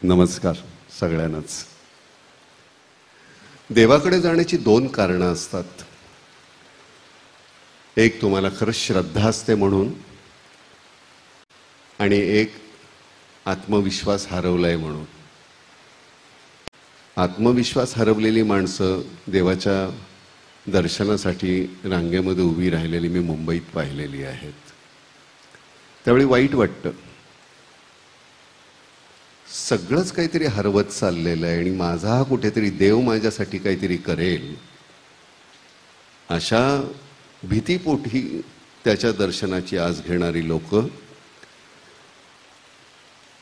नमस्कार सगळ्यांनाच. देवाकडे जाण्याची दोन कारणं असतात. एक तुम्हाला खरंच श्रद्धा असते म्हणून, आणि एक आत्मविश्वास हरवलाय म्हणून. आत्मविश्वास हरवलेली माणसं देवाच्या दर्शनासाठी रांगेमध्ये उभी राहिलेली मी मुंबईत पाहिलेली आहेत. त्यावेळी वाईट वाटतं. सगळंच काहीतरी हरवत चाललेलं आहे आणि माझा हा कुठेतरी देव माझ्यासाठी काहीतरी करेल अशा भीतीपोटी त्याच्या दर्शनाची आज घेणारी लोक,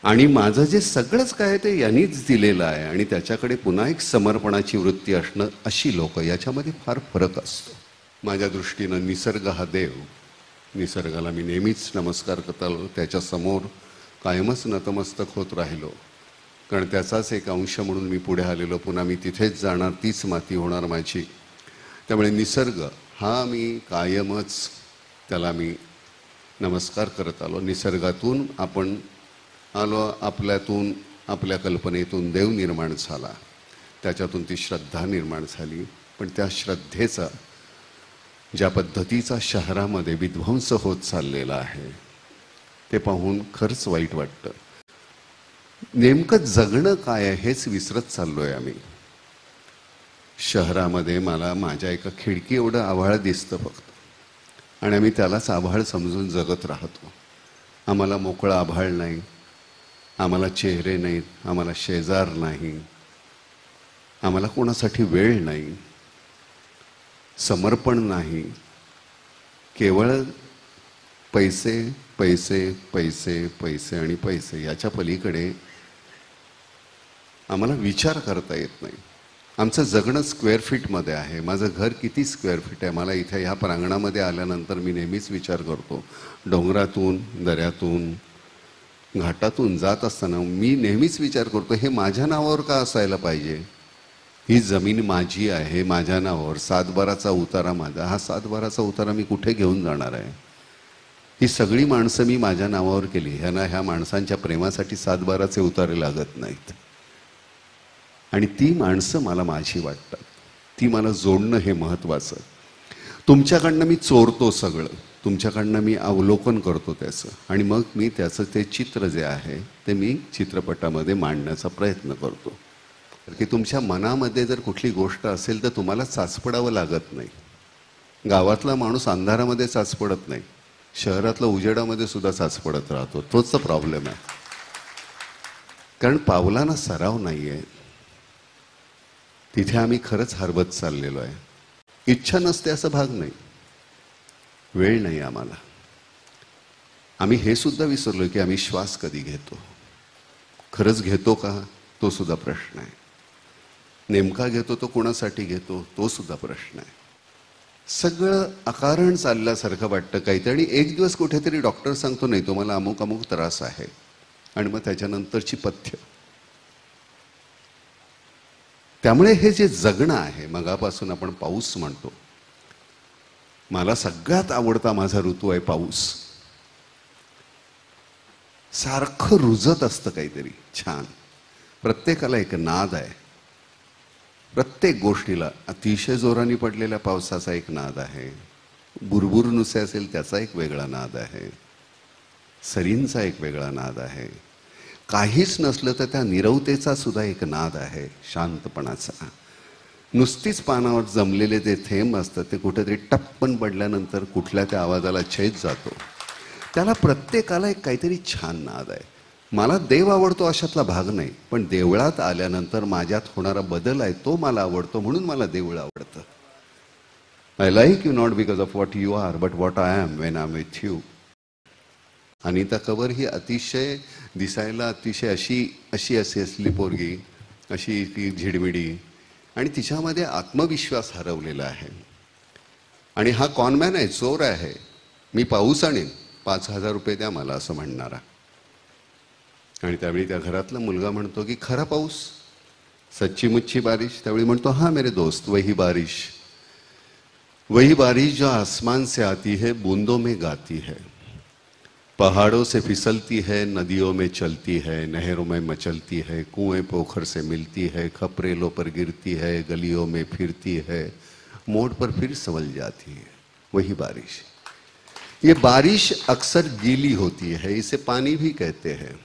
आणि माझं जे सगळंच काय ते यांनीच दिलेलं आहे आणि त्याच्याकडे पुन्हा एक समर्पणाची वृत्ती असणं, अशी लोक, याच्यामध्ये फार फरक असतो. माझ्या दृष्टीनं निसर्ग हा देव. निसर्गाला मी नेहमीच नमस्कार करतो, त्याच्यासमोर कायमच नतमस्तक होत राहिलो, कारण त्याचाच एक अंश म्हणून मी पुढे आलेलो. पुन्हा मी तिथेच जाणार, तीच माती होणार माझी. त्यामुळे निसर्ग हा मी कायमच त्याला मी नमस्कार करत आलो. निसर्गातून आपण आलो, आपल्यातून, आपल्या कल्पनेतून देव निर्माण झाला, त्याच्यातून ती श्रद्धा निर्माण झाली. पण त्या श्रद्धेचा ज्या पद्धतीचा शहरामध्ये विध्वंस होत चाललेला आहे ते पाहून खरंच वाईट वाटतं. नेमकं जगणं काय आहे हेच विसरत चाललोय आम्ही. शहरामध्ये मला माझ्या एका खिडकी एवढं आभाळ दिसतं फक्त, आणि आम्ही त्यालाच आभाळ समजून जगत राहतो. आम्हाला मोकळं आभाळ नाही, आम्हाला चेहरे नाहीत, आम्हाला शेजार नाही, आम्हाला कोणासाठी वेळ नाही, समर्पण नाही. केवळ पैसे पैसे पैसे पैसे आणि पैसे, याच्या पलीकडे आम्हाला विचार करता येत नाही. आमचं जगणं स्क्वेअर फीटमध्ये आहे. माझं घर किती स्क्वेअर फीट आहे? मला इथे ह्या प्रांगणामध्ये आल्यानंतर मी नेहमीच विचार करतो. डोंगरातून, दऱ्यातून, घाटातून जात असताना मी नेहमीच विचार करतो, हे माझ्या नावावर का असायला पाहिजे? ही जमीन माझी आहे, माझ्या नावावर. 7/12चा उतारा माझा. हा 7/12चा उतारा मी कुठे घेऊन जाणार आहे? ही सगळी माणसं मी माझ्या नावावर केली. ह्या माणसांच्या प्रेमासाठी 7/12चे उतारे लागत नाहीत. आणि ती माणसं मला माझी वाटतात. ती मला जोडणं हे महत्त्वाचं. तुमच्याकडनं मी चोरतो सगळं, तुमच्याकडनं मी अवलोकन करतो त्याचं, आणि मग मी त्याचं ते चित्र जे आहे ते मी चित्रपटामध्ये मांडण्याचा प्रयत्न करतो. की तुमच्या मनामध्ये जर कुठली गोष्ट असेल तर तुम्हाला चाचपडावं लागत नाही. गावातला माणूस अंधारामध्ये चाचपडत नाही, शहरातला उजेडामध्ये सुद्धा चाचपडत राहतो. तोच तर प्रॉब्लेम आहे. कारण पावलांना सराव नाही आहे. तिथे आम्ही खरंच हरवत चाललेलो आहे. इच्छा नसते असं भाग नाही, वेळ नाही आम्हाला. आम्ही हे सुद्धा विसरलो की आम्ही श्वास कधी घेतो. खरंच घेतो का, तो सुद्धा प्रश्न आहे. नेमका घेतो तो कोणासाठी घेतो, तो सुद्धा प्रश्न आहे. सगळं अकारण चालल्यासारखं वाटतं काहीतरी, आणि एक दिवस कुठेतरी डॉक्टर सांगतो नाही तुम्हाला अमुक अमुक त्रास आहे, आणि मग त्याच्यानंतरची पथ्य. त्यामुळे हे जे जगणं आहे, मगापासून आपण पाऊस म्हणतो, मला सगळ्यात आवडता माझा ऋतू आहे पाऊस. सारखं रुजत असतं काहीतरी छान. प्रत्येकाला एक नाद आहे. प्रत्येक गोष्टीला अतिशय जोराने पडलेल्या पावसाचा एक नाद आहे. बुरबुर नुसे असेल त्याचा एक वेगळा नाद आहे. सरींचा एक वेगळा नाद आहे. काहीच नसलं तर त्या नीरवतेचा सुद्धा एक नाद आहे, शांतपणाचा. नुसतीच पानावर जमलेले ते थेंब असतात, ते कुठेतरी टप्पन पडल्यानंतर कुठल्या त्या आवाजाला छेद जातो. त्याला प्रत्येकाला एक काहीतरी छान नाद आहे. मला देव आवडतो अशातला भाग नाही, पण देवळात आल्यानंतर माझ्यात होणारा बदल आहे तो मला आवडतो, म्हणून मला देऊळ आवडतं. I like you not because of what you are, but what I am when I am with you. Anita कवर ही अतिशय दिसायला अतिशय अशी असली पोरगी, अशी ती झिडमिडी, आणि तिच्यामध्ये आत्मविश्वास हरवलेला आहे. आणि हा कॉनमॅन आहे, चोर आहे. मी पाऊस आणेन, 5,000 रुपये द्या मला, असं म्हणणारा. आणि त्यावेळी त्या घरातला मुलगा म्हणतो की खरा पाऊस, सच्ची मुच्ची बारिश. त्यावेळी म्हणतो हाँ मेरे दोस्त, वही बारिश जो आसमान से आती है, बूंदों में गाती है. पहाड़ों से फिसलती है, नदियों में चलती है, नहरों में मचलती है, कुएं पोखर से मिलती है, खपरेलों पर गिरती है, गलियों में फिरती है, मोड़ पर फिर संभल जाती है। वही बारिश। ये बारिश अक्सर गीली होती है, इसे पानी भी कहते हैं।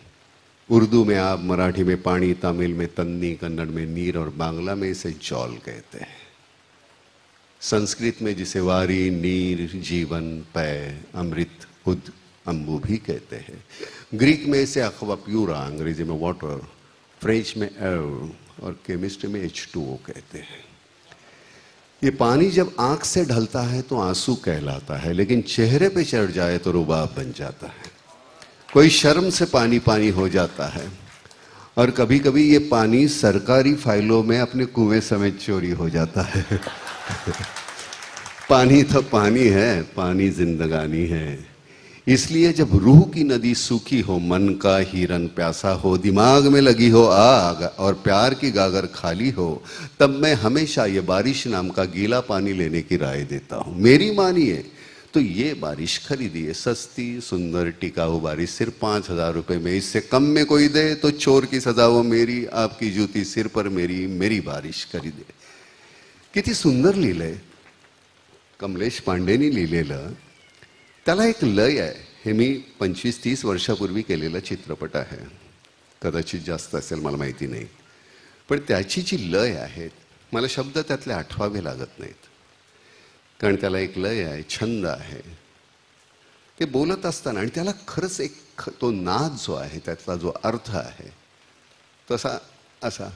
उर्दू में आप, मराठी में पानी, तमिल में तन्नी, कन्नड़ में नीर और बांग्ला में इसे जौल कहते हैं। संस्कृत में जिसे वारी, नीर, जीवन, पय, अमृत, उद, अम्बु भी कहते हैं। ग्रीक में इसे अक्वा प्यूरा, अंग्रेजी में वाटर, फ्रेंच में एयर और केमिस्ट्री में H2O कहते हैं। ये पानी जब आंख से ढलता है तो आंसू कहलाता है, लेकिन चेहरे पे चढ़ जाए तो रुबाब बन जाता है। कोई शर्म से पानी पानी हो जाता है, और कभी कभी ये पानी सरकारी फाइलों में अपने कुएं समेत चोरी हो जाता है। पानी तो पानी है, पानी जिंदगानी है। इसलिए जब रूह की नदी सूखी हो, मन का हिरन प्यासा हो, दिमाग में लगी हो आग और प्यार की गागर खाली हो, तब मैं हमेशा ये बारिश नाम का गीला पानी लेने की राय देता हूँ। मेरी मानिए तो ये बारिश खरीदिए, सस्ती सुंदर टिकाऊ बारिश, सिर्फ 5,000 रुपये में। इससे कम में कोई दे तो चोर की सजा वो मेरी, आपकी जूती सिर पर मेरी, मेरी बारिश खरीदे। किती सुंदर लिहिलंय कमलेश पांडेनी लिहिलेलं। त्याला एक लय आहे। हे मी 25-30 वर्षापूर्वी केलेला चित्रपट आहे, कदाचित जास्त असेल, मला माहिती नाही, पण त्याची जी लय आहे, मला शब्द त्यातले आठवावे लागत नाहीत, कारण त्याला एक लय आहे, छंद आहे। ते बोलत असताना आणि त्याला खरंच एक तो नाद जो आहे, त्यातला जो अर्थ आहे तसा असा,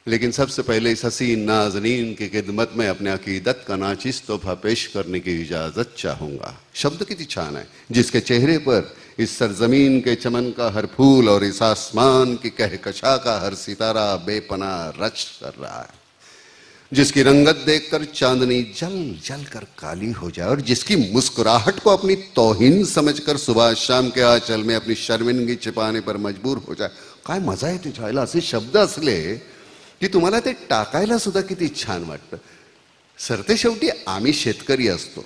लेकिन सबसे पहले इस हसीन नाज़नीन की खिदमत में अपने अकीदत का नाचिस तोहफा पेश करने की इजाज़त चाहूँगा। शब्द कितनी छान है, जिसके चेहरे पर इस सरजमीन के चमन का हर फूल और इस आसमान की कहकशा का हर सितारा बेपनाह रच कर रहा है, जिसकी रंगत देखकर चांदनी जल जल कर काली हो जाए, और जिसकी मुस्कुराहट को अपनी तौहीन समझकर सुबह शाम के आंचल में अपनी शर्मिंदगी छिपाने पर मजबूर हो जाए। काय मजा आहे त्याच्या, असे शब्द असले की तुम्हाला ते टाकायला सुद्धा किती छान वाटतं। सरते शेवटी आम्ही शेतकरी असतो,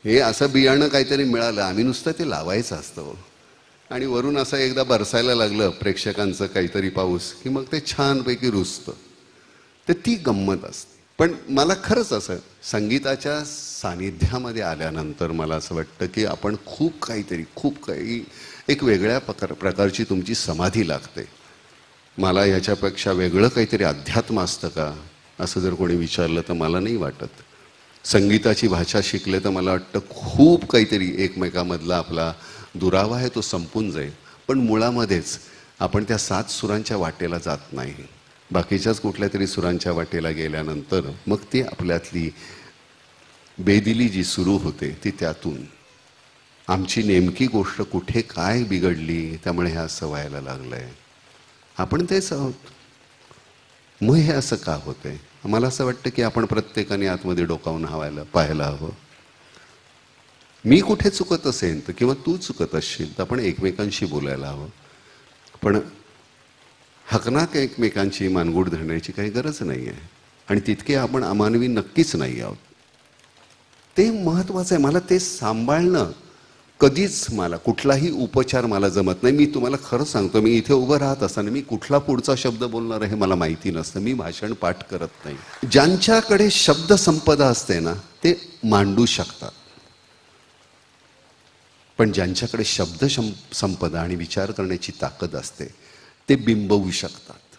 हे असं बियाणं काहीतरी मिळालं, आम्ही नुसतं ते लावायचं असतं, आणि वरून असं एकदा बरसायला लागलं प्रेक्षकांचं काहीतरी पाऊस की मग ते छानपैकी रुजतं। तर ती गंमत असते। पण मला खरंच असं संगीताच्या सानिध्यामध्ये आल्यानंतर मला असं वाटतं की आपण खूप काही एक वेगळ्या प्रकारची तुमची समाधी लागते। मला याच्यापेक्षा वेगळं काहीतरी अध्यात्म असतं का असं जर कोणी विचारलं तर मला नाही वाटत। संगीताची भाषा शिकले तर मला वाटतं खूप काहीतरी एकमेकांमधला आपला दुरावा आहे तो संपून जाईल, पण मुळामध्येच आपण त्या 7 सुरांच्या वाटेला जात नाही, बाकीच्याच कुठल्या तरी सुरांच्या वाटेला गेल्यानंतर मग ती आपल्यातली बेदिली जी सुरू होते ती त्यातून। आमची नेमकी गोष्ट कुठे काय बिघडली त्यामुळे हे असं व्हायला लागलंय, आपण तेच आहोत, मग हे असं का होतंय? मला असं वाटतं की आपण प्रत्येकाने आतमध्ये डोकावून पाहायला हवं। मी कुठे चुकत असेल तर किंवा तू चुकत असशील तर आपण एकमेकांशी बोलायला हवं, पण हकनाक एकमेकांची मानगूड धरण्याची काही गरज नाही आहे, आणि तितके आपण अमानवी नक्कीच नाही आहोत। ते महत्त्वाचं आहे। मला ते सांभाळणं कधीच, मला कुठलाही उपचार मला जमत नाही। मी तुम्हाला खरं सांगतो, मी इथे उभं राहत असताना मी कुठला पुढचा शब्द बोलणार आहे मला माहिती नसतं, मी भाषण पाठ करत नाही। ज्यांच्याकडे शब्द संपदा असते ना ते मांडू शकतात, पण ज्यांच्याकडे शब्द संपदा आणि विचार करण्याची ताकद असते ते बिंबवू शकतात।